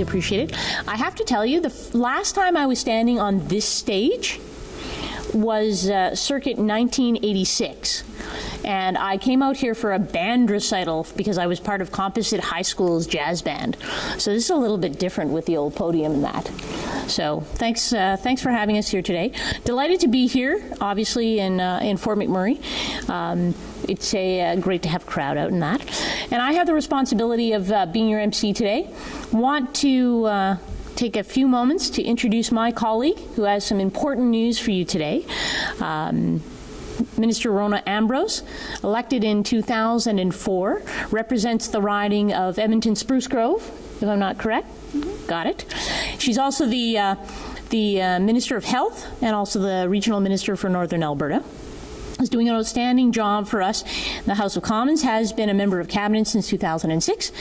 appreciate it. I have to tell you, the last time I was standing on this stage was circuit 1986. And I came out here for a band recital because I was part of Composite High School's jazz band. So this is a little bit different with the old podium and that. So thanks for having us here today. Delighted to be here, obviously, in Fort McMurray. It's great to have a crowd out in that. And I have the responsibility of being your MC today. Want to take a few moments to introduce my colleague who has some important news for you today. Minister Rona Ambrose, elected in 2004, represents the riding of Edmonton Spruce Grove, if I'm not correct. Mm-hmm. Got it. She's also the Minister of Health and also the Regional Minister for Northern Alberta. Is doing an outstanding job for us. The House of Commons, has been a member of Cabinet since 2006,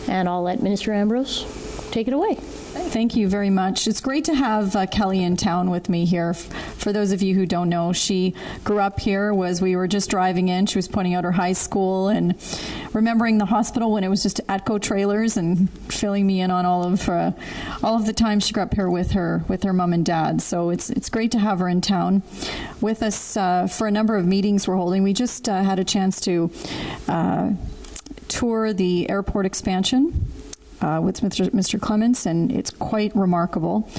and I'll let Minister Ambrose take it away. Thank you very much. It's great to have Kelly in town with me here. For those of you who don't know, she grew up here. We were just driving in. She was pointing out her high school and remembering the hospital when it was just Atco trailers, and filling me in on all of the time she grew up here with her mom and dad. So it's great to have her in town with us for a number of meetings we're holding. We just had a chance to tour the airport expansion with Mr. Clements, and it's quite remarkable.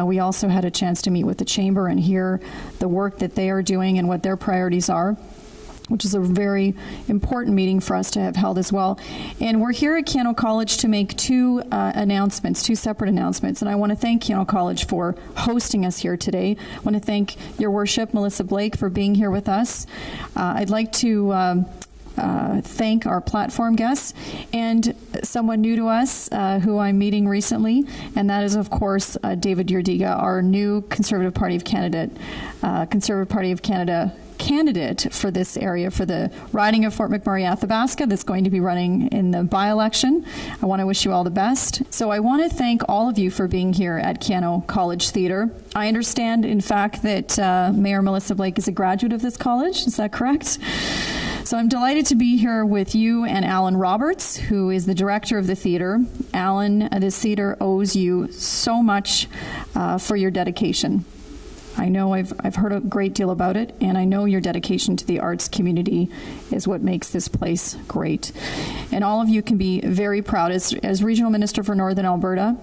We also had a chance to meet with the Chamber and hear the work that they are doing and what their priorities are, which is a very important meeting for us to have held as well. And we're here at Keyano College to make two separate announcements. And I want to thank Keyano College for hosting us here today. I want to thank Your Worship, Melissa Blake, for being here with us. I'd like to thank our platform guests and someone new to us who I'm meeting recently, and that is, of course, David Yerdiga, our new Conservative Party of Canada candidate for this area, for the riding of Fort McMurray-Athabasca that's going to be running in the by-election. I want to wish you all the best. So I want to thank all of you for being here at Keyano College Theatre. I understand, in fact, that Mayor Melissa Blake is a graduate of this college. Is that correct? So I'm delighted to be here with you and Alan Roberts, who is the director of the theatre. Alan, this theatre owes you so much for your dedication. I know I've heard a great deal about it, and I know your dedication to the arts community is what makes this place great. And all of you can be very proud. As Regional Minister for Northern Alberta,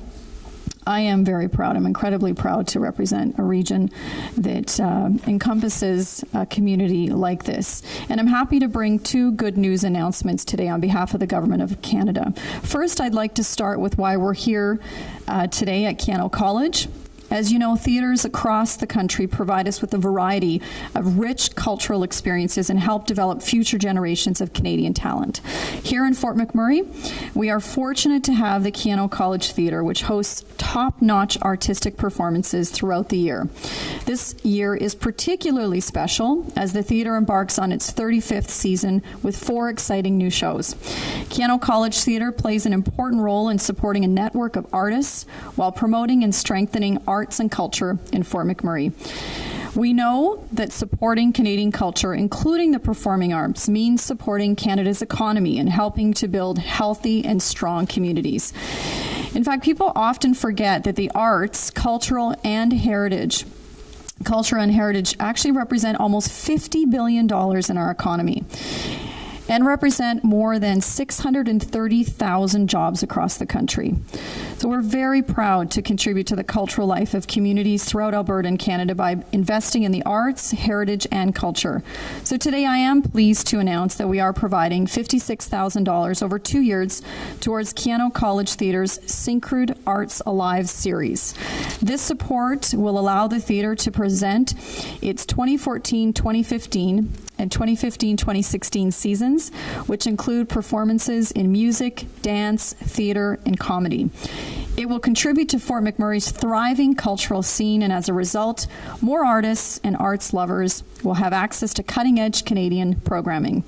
I am very proud. I'm incredibly proud to represent a region that encompasses a community like this. And I'm happy to bring two good news announcements today on behalf of the Government of Canada. First, I'd like to start with why we're here today at Keyano College. As you know, theatres across the country provide us with a variety of rich cultural experiences and help develop future generations of Canadian talent. Here in Fort McMurray, we are fortunate to have the Keyano College Theatre, which hosts top-notch artistic performances throughout the year. This year is particularly special as the theatre embarks on its 35th season with 4 exciting new shows. Keyano College Theatre plays an important role in supporting a network of artists while promoting and strengthening arts and culture in Fort McMurray. We know that supporting Canadian culture, including the performing arts, means supporting Canada's economy and helping to build healthy and strong communities. In fact, people often forget that the arts, culture and heritage actually represent almost $50 billion in our economy and represent more than 630,000 jobs across the country. So we're very proud to contribute to the cultural life of communities throughout Alberta and Canada by investing in the arts, heritage, and culture. So today I am pleased to announce that we are providing $56,000 over 2 years towards Keyano College Theatre's Syncrude Arts Alive series. This support will allow the theatre to present its 2014-2015 and 2015-2016 seasons, which include performances in music, dance, theatre, and comedy. It will contribute to Fort McMurray's thriving cultural scene, and as a result, more artists and arts lovers will have access to cutting-edge Canadian programming.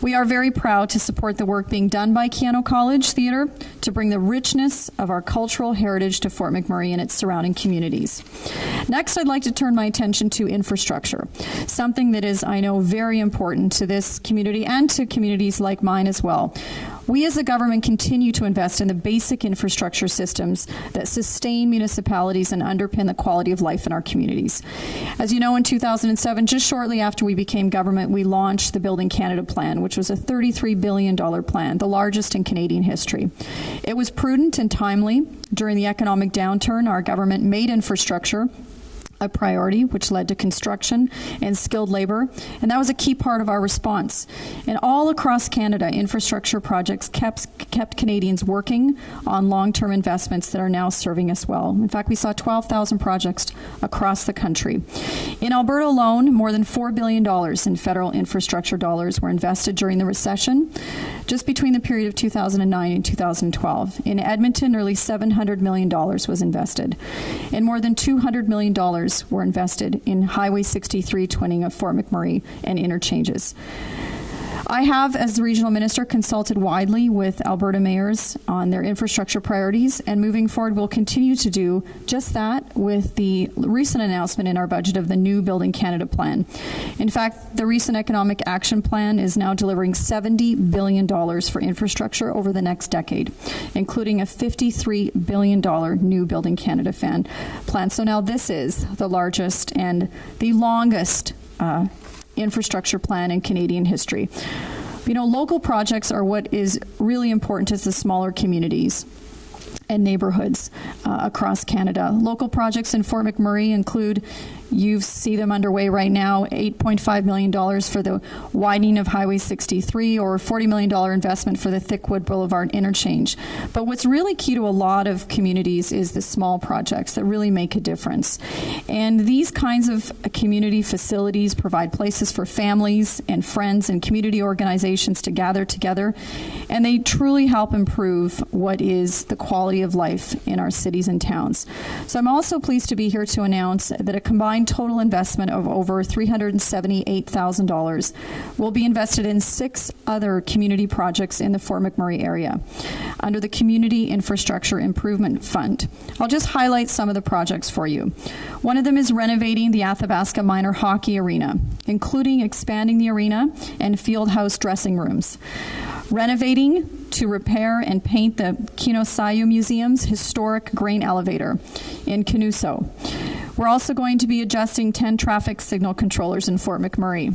We are very proud to support the work being done by Keyano College Theatre to bring the richness of our cultural heritage to Fort McMurray and its surrounding communities. Next, I'd like to turn my attention to infrastructure, something that is, I know, very important to this community and to communities like mine as well. We as a government continue to invest in the basic infrastructure systems that sustain municipalities and underpin the quality of life in our communities. As you know, in 2007, just shortly after we became government, we launched the Building Canada Plan, which was a $33 billion plan, the largest in Canadian history. It was prudent and timely. During the economic downturn, our government made infrastructure a priority, which led to construction and skilled labor, and that was a key part of our response. And all across Canada, infrastructure projects kept Canadians working on long-term investments that are now serving us well. In fact, we saw 12,000 projects across the country. In Alberta alone, more than $4 billion in federal infrastructure dollars were invested during the recession, just between the period of 2009 and 2012. In Edmonton, nearly $700 million was invested, and more than $200 million were invested in Highway 63 twinning of Fort McMurray and interchanges. I have, as the regional minister, consulted widely with Alberta mayors on their infrastructure priorities, and moving forward, we'll continue to do just that with the recent announcement in our budget of the new Building Canada Plan. In fact, the recent Economic Action Plan is now delivering $70 billion for infrastructure over the next decade, including a $53 billion new Building Canada plan. So now this is the largest and the longest infrastructure plan in Canadian history. You know, local projects are what is really important to the smaller communities and neighborhoods across Canada. Local projects in Fort McMurray include, you see them underway right now, $8.5 million for the widening of Highway 63, or $40 million investment for the Thickwood Boulevard interchange. But what's really key to a lot of communities is the small projects that really make a difference. And these kinds of community facilities provide places for families and friends and community organizations to gather together, and they truly help improve what is the quality of life in our cities and towns. So I'm also pleased to be here to announce that a combined total investment of over $378,000 will be invested in 6 other community projects in the Fort McMurray area under the Community Infrastructure Improvement Fund. I'll just highlight some of the projects for you. One of them is renovating the Athabasca Minor Hockey Arena, including expanding the arena and field house dressing rooms. Renovating to repair and paint the Keyano Museum's historic grain elevator in Canuso. We're also going to be adjusting 10 traffic signal controllers in Fort McMurray.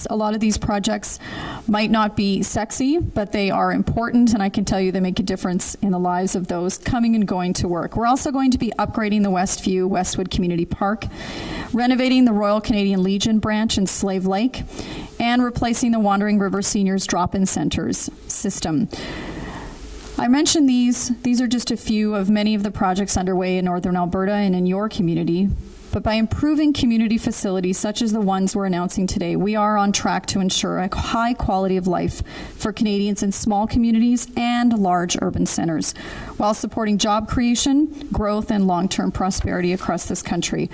A lot of these projects might not be sexy, but they are important, and I can tell you they make a difference in the lives of those coming and going to work. We're also going to be upgrading the Westview Westwood Community Park, renovating the Royal Canadian Legion branch in Slave Lake, and replacing the Wandering River Seniors Drop-In Centers system. I mentioned these are just a few of many of the projects underway in Northern Alberta and in your community. But by improving community facilities such as the ones we're announcing today, we are on track to ensure a high quality of life for Canadians in small communities and large urban centers, while supporting job creation, growth, and long-term prosperity across this country.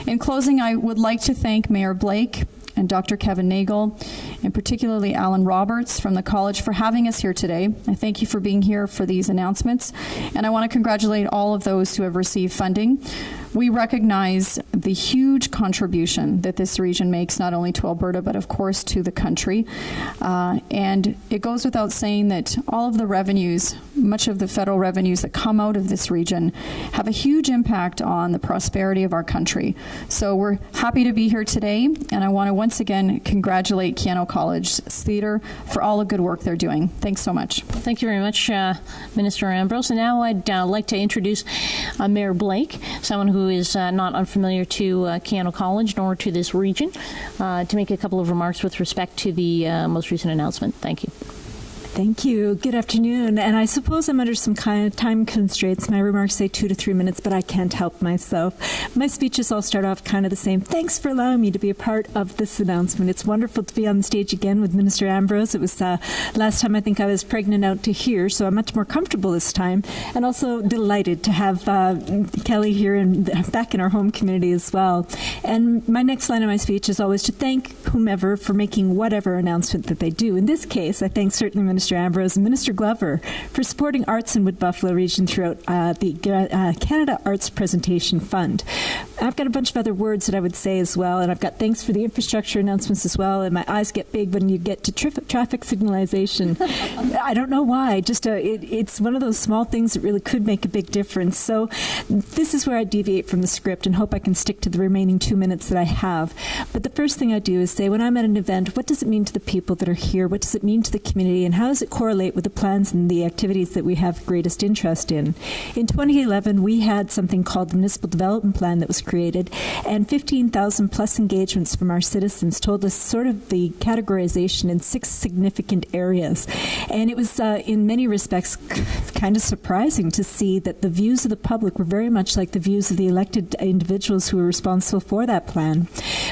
In closing, I would like to thank Mayor Blake and Dr. Kevin Nagel, and particularly Alan Roberts from the college for having us here today. I thank you for being here for these announcements, and I want to congratulate all of those who have received funding. We recognize the huge contribution that this region makes, not only to Alberta, but of course to the country. And it goes without saying that all of the revenues, much of the federal revenues that come out of this region, have a huge impact on the prosperity of our country. So we're happy to be here today, and I want to once again congratulate Keyano College Theatre for all the good work they're doing. Thanks so much. Thank you very much, Minister Ambrose. And now I'd like to introduce Mayor Blake, someone who is not unfamiliar to Keyano College nor to this region, to make a couple of remarks with respect to the most recent announcement. Thank you. Thank you. Good afternoon. And I suppose I'm under some kind of time constraints. My remarks say 2 to 3 minutes, but I can't help myself. My speeches all start off kind of the same. Thanks for allowing me to be a part of this announcement. It's wonderful to be on the stage again with Minister Ambrose. It was last time I think I was pregnant out to here, so I'm much more comfortable this time. And also delighted to have Kelly here and back in our home community as well. And my next line of my speech is always to thank whomever for making whatever announcement that they do. In this case, I thank certainly Minister Ambrose and Minister Glover for supporting arts in Wood Buffalo region throughout the Canada Arts Presentation Fund. I've got a bunch of other words that I would say as well, and I've got thanks for the infrastructure announcements as well, and my eyes get big when you get to traffic signalization. I don't know why, just it's one of those small things that really could make a big difference. So this is where I deviate from the script and hope I can stick to the remaining 2 minutes that I have. But the first thing I do is say, when I'm at an event, what does it mean to the people that are here? What does it mean to the community? And how does it correlate with the plans and the activities that we have greatest interest in? In 2011, we had something called the Municipal Development Plan that was created, and 15,000 plus engagements from our citizens told us sort of the categorization in 6 significant areas. And it was, in many respects, kind of surprising to see that the views of the public were very much like the views of the elected individuals who were responsible for that plan.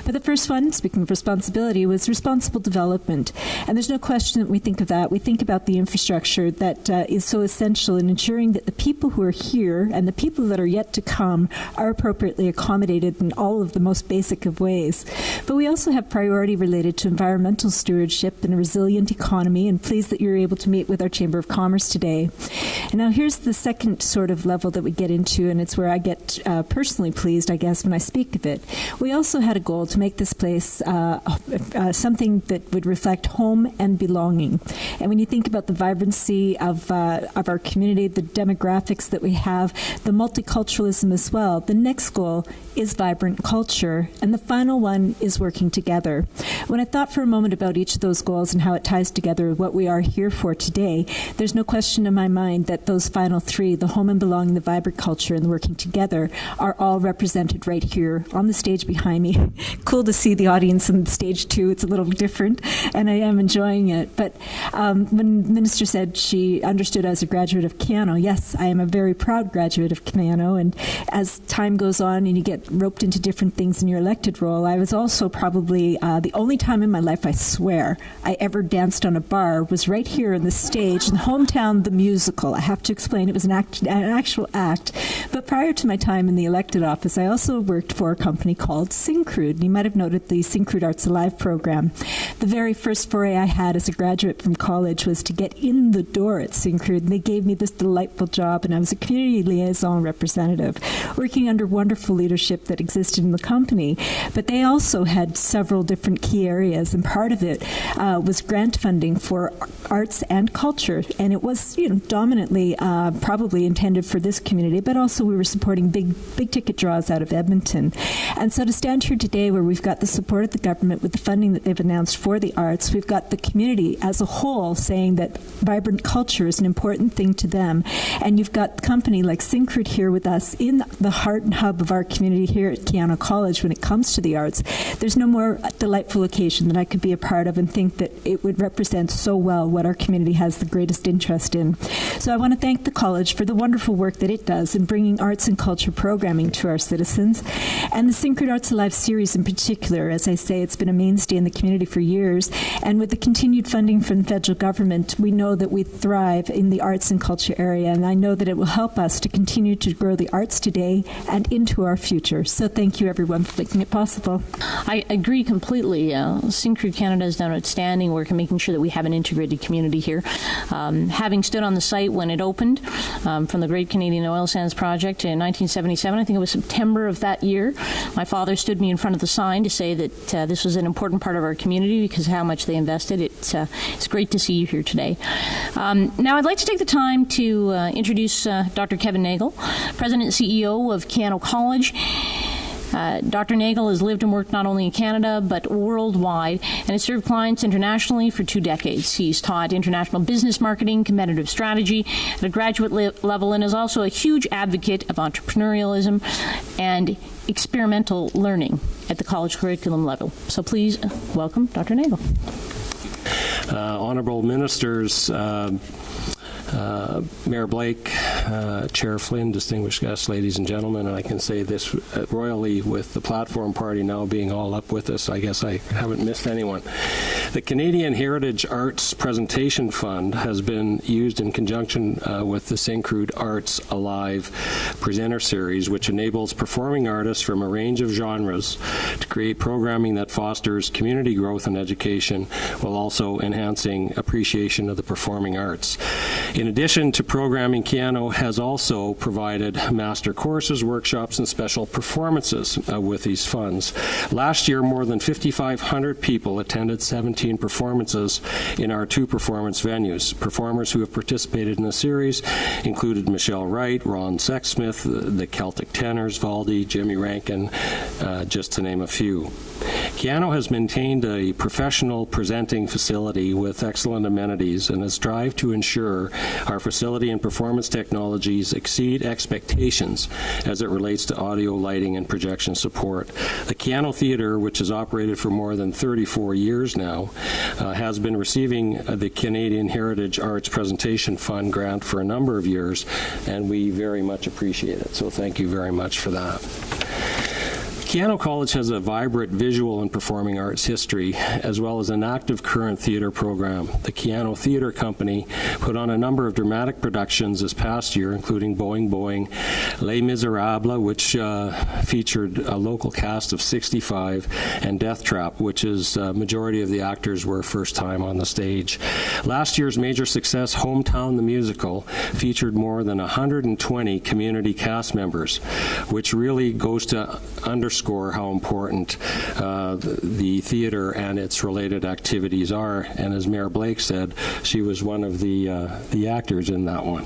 But the first one, speaking of responsibility, was responsible development. And there's no question that we think of that. We think about the infrastructure that is so essential in ensuring that the people who are here and the people that are yet to come are appropriately accommodated in all of the most basic of ways. But we also have priority related to environmental stewardship and a resilient economy, and pleased that you're able to meet with our Chamber of Commerce today. And now here's the second sort of level that we get into, and it's where I get personally pleased, I guess, when I speak of it. We also had a goal to make this place something that would reflect home and belonging. And when you think about the vibrancy of our community, the demographics that we have, the multiculturalism as well, the next goal is vibrant culture, and the final one is working together. When I thought for a moment about each of those goals and how it ties together with what we are here for today, there's no question in my mind that those final 3, the home and belonging, the vibrant culture, and the working together, are all represented right here on the stage behind me. Cool to see the audience on stage too. It's a little different, and I am enjoying it. But when Minister said she understood as a graduate of Keyano, yes, I am a very proud graduate of Keyano, and as time goes on and you get roped into different things in your elected role, I was also probably the only time in my life, I swear, I ever danced on a bar was right here on the stage in Hometown the Musical. I have to explain, it was an actual act. But prior to my time in the elected office, I also worked for a company called Syncrude. You might have noted the Syncrude Arts Alive program. The very first foray I had as a graduate from college was to get in the door at Syncrude, and they gave me this delightful job, and I was a community liaison representative, working under wonderful leadership that existed in the company. But they also had several different key areas, and part of it was grant funding for arts and culture, and it was, dominantly probably intended for this community, but also we were supporting big ticket draws out of Edmonton. And so to stand here today where we've got the support of the government with the funding that they've announced for the arts, we've got the community as a whole saying that vibrant culture is an important thing to them, and you've got a company like Syncrude here with us in the heart and hub of our community here at Keyano College when it comes to the arts. There's no more delightful occasion that I could be a part of and think that it would represent so well what our community has the greatest interest in. So I want to thank the college for the wonderful work that it does in bringing arts and culture programming to our citizens. And the Syncrude Arts Alive series in particular, as I say, it's been a mainstay in the community for years. And with the continued funding from the federal government, we know that we thrive in the arts and culture area. And I know that it will help us to continue to grow the arts today and into our future. So thank you, everyone, for making it possible. I agree completely. Syncrude Canada has done outstanding work in making sure that we have an integrated community here. Having stood on the site when it opened from the Great Canadian Oil Sands Project in 1977, I think it was September of that year, my father stood me in front of the sign to say that this was an important part of our community because of how much they invested. It's great to see you here today. Now I'd like to take the time to introduce Dr. Kevin Nagel, President and CEO of Keyano College. Dr. Nagel has lived and worked not only in Canada but worldwide and has served clients internationally for 2 decades. He's taught international business marketing, competitive strategy at a graduate level, and is also a huge advocate of entrepreneurialism and experimental learning at the college curriculum level. So please welcome Dr. Nagel. Honorable ministers, Mayor Blake, Chair Flynn, distinguished guests, ladies and gentlemen, and I can say this royally with the Platform Party now being all up with us, I guess I haven't missed anyone. The Canadian Heritage Arts Presentation Fund has been used in conjunction with the Syncrude Arts Alive presenter series, which enables performing artists from a range of genres to create programming that fosters community growth and education while also enhancing appreciation of the performing arts. In addition to programming, Keyano has also provided master courses, workshops, and special performances with these funds. Last year, more than 5,500 people attended 17 performances in our 2 performance venues. Performers who have participated in the series included Michelle Wright, Ron Sexsmith, the Celtic Tenors, Valdi, Jimmy Rankin, just to name a few. Keyano has maintained a professional presenting facility with excellent amenities and has strived to ensure our facility and performance technologies exceed expectations as it relates to audio, lighting, and projection support. The Keyano Theatre, which has operated for more than 34 years now, has been receiving the Canadian Heritage Arts Presentation Fund grant for a number of years, and we very much appreciate it. So thank you very much for that. Keyano College has a vibrant visual and performing arts history, as well as an active current theatre program. The Keyano Theatre Company put on a number of dramatic productions this past year, including Boing Boing, Les Miserables, which featured a local cast of 65, and Death Trap, which is majority of the actors were first time on the stage. Last year's major success, Hometown the Musical, featured more than 120 community cast members, which really goes to underscore how important the theater and its related activities are. And as Mayor Blake said, she was one of the actors in that one.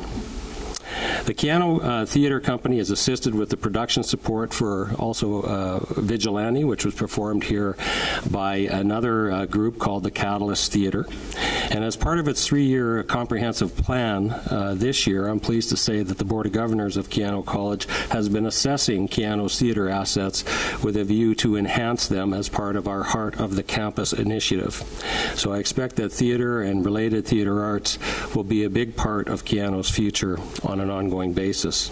The Keyano Theatre Company has assisted with the production support for also Vigilante, which was performed here by another group called the Catalyst Theatre. And as part of its 3-year comprehensive plan this year, I'm pleased to say that the Board of Governors of Keyano College has been assessing Keyano's theatre assets with a view to enhance them as part of our Heart of the Campus initiative. So I expect that theatre and related theatre arts will be a big part of Keyano's future on an ongoing basis.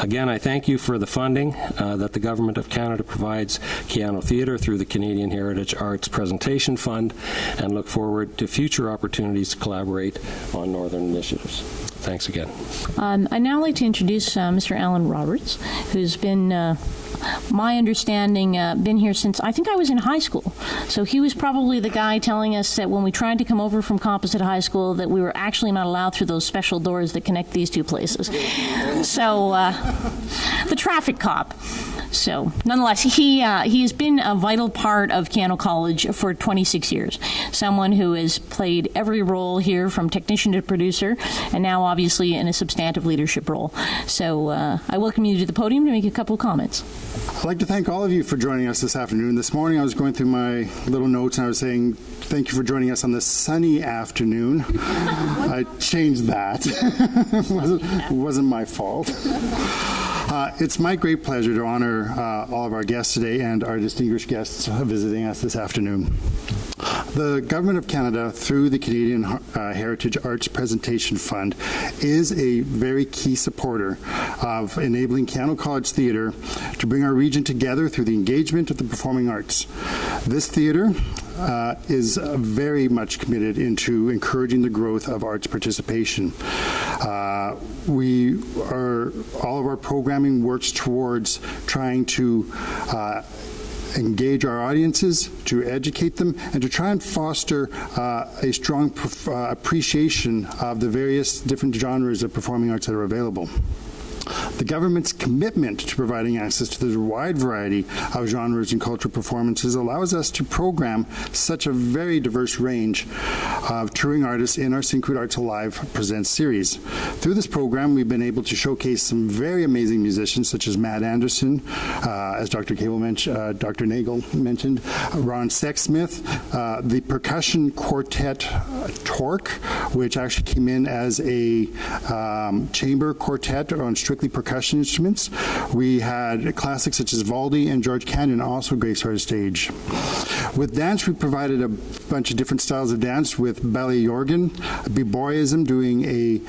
Again, I thank you for the funding that the Government of Canada provides Keyano Theatre through the Canadian Heritage Arts Presentation Fund, and look forward to future opportunities to collaborate on Northern initiatives. Thanks again. I'd now like to introduce Mr. Alan Roberts, who's been, my understanding, been here since I think I was in high school. So he was probably the guy telling us that when we tried to come over from Composite High School that we were actually not allowed through those special doors that connect these two places. So the traffic cop. So nonetheless, he has been a vital part of Keyano College for 26 years. Someone who has played every role here from technician to producer, and now obviously in a substantive leadership role. So I welcome you to the podium to make a couple of comments. I'd like to thank all of you for joining us this afternoon. This morning I was going through my little notes and I was saying thank you for joining us on this sunny afternoon. I changed that. It wasn't my fault. It's my great pleasure to honor all of our guests today and our distinguished guests visiting us this afternoon. The Government of Canada, through the Canadian Heritage Arts Presentation Fund, is a very key supporter of enabling Keyano College Theatre to bring our region together through the engagement of the performing arts. This theatre is very much committed into encouraging the growth of arts participation. All of our programming works towards trying to engage our audiences, to educate them, and to try and foster a strong appreciation of the various different genres of performing arts that are available. The government's commitment to providing access to the wide variety of genres and cultural performances allows us to program such a very diverse range of touring artists in our Syncrude Arts Alive Presents series. Through this program, we've been able to showcase some very amazing musicians such as Matt Anderson, as Dr. Nagel mentioned, Ron Sexsmith, the percussion quartet Torque, which actually came in as a chamber quartet on strictly percussion percussion instruments. We had classics such as Valdi and George Canyon also grace our stage. With dance, we provided a bunch of different styles of dance with ballet Jorgen, B-Boyism doing a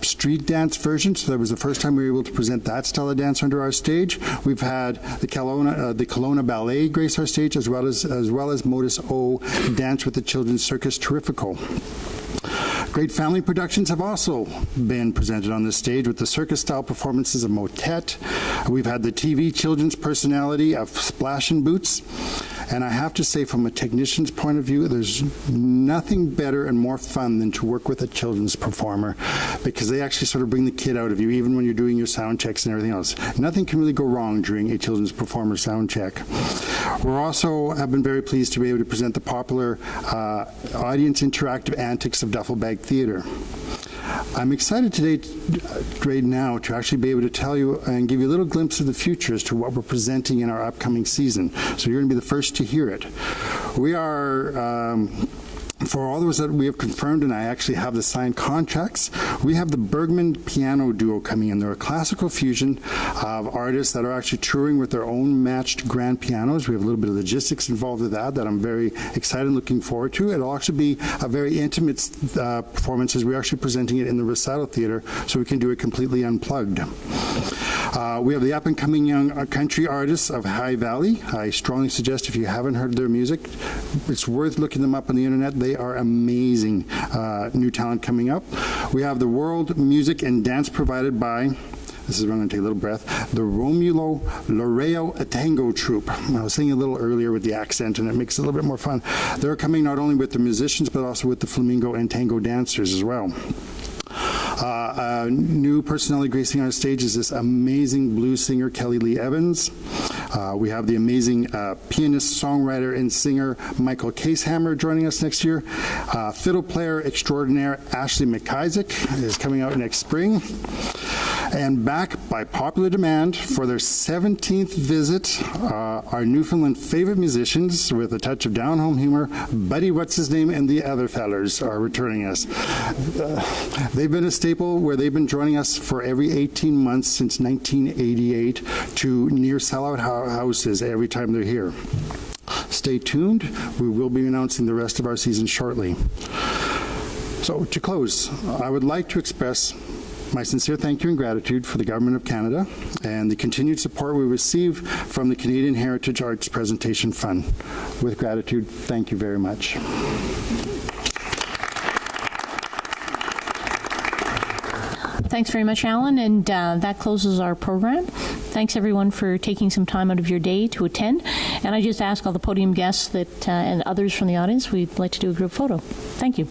street dance version, so that was the first time we were able to present that style of dance under our stage. We've had the Kelowna Ballet grace our stage, as well as Modus O Dance with the Children's Circus Terrifical. Great family productions have also been presented on this stage with the circus-style performances of Motet. We've had the TV children's personality of Splash and Boots. And I have to say, from a technician's point of view, there's nothing better and more fun than to work with a children's performer, because they actually sort of bring the kid out of you, even when you're doing your sound checks and everything else. Nothing can really go wrong during a children's performer sound check. We're also have been very pleased to be able to present the popular audience interactive antics of Duffel Bag Theater. I'm excited today, right now, to actually be able to tell you and give you a little glimpse of the future as to what we're presenting in our upcoming season. So you're going to be the first to hear it. We are... for all those that we have confirmed, and I actually have the signed contracts, we have the Bergman Piano Duo coming in. They're a classical fusion of artists that are actually touring with their own matched grand pianos. We have a little bit of logistics involved with that I'm very excited and looking forward to. It'll actually be a very intimate performance, as we're actually presenting it in the Recital Theater, so we can do it completely unplugged. We have the up-and-coming young country artists of High Valley. I strongly suggest, if you haven't heard their music, it's worth looking them up on the internet. They are amazing new talent coming up. We have the world music and dance provided by, this is where I'm going to take a little breath, the Romulo Loreo Tango Troupe. I was singing a little earlier with the accent, and it makes it a little bit more fun. They're coming not only with the musicians, but also with the flamenco and tango dancers as well. A new personality gracing our stage is this amazing blues singer, Kelly Lee Evans. We have the amazing pianist, songwriter, and singer, Michael Casehammer, joining us next year. Fiddle player extraordinaire, Ashley McIsaac, is coming out next spring. And back by popular demand for their 17th visit, our Newfoundland favorite musicians with a touch of down-home humor, Buddy What's-His-Name and the Other Fellers are returning us. They've been a staple where they've been joining us for every 18 months since 1988 to near sellout houses every time they're here. Stay tuned. We will be announcing the rest of our season shortly. So to close, I would like to express my sincere thank you and gratitude for the Government of Canada and the continued support we receive from the Canadian Heritage Arts Presentation Fund. With gratitude, thank you very much. Thanks very much, Alan, and that closes our program. Thanks, everyone, for taking some time out of your day to attend. And I just ask all the podium guests that and others from the audience, we'd like to do a group photo. Thank you.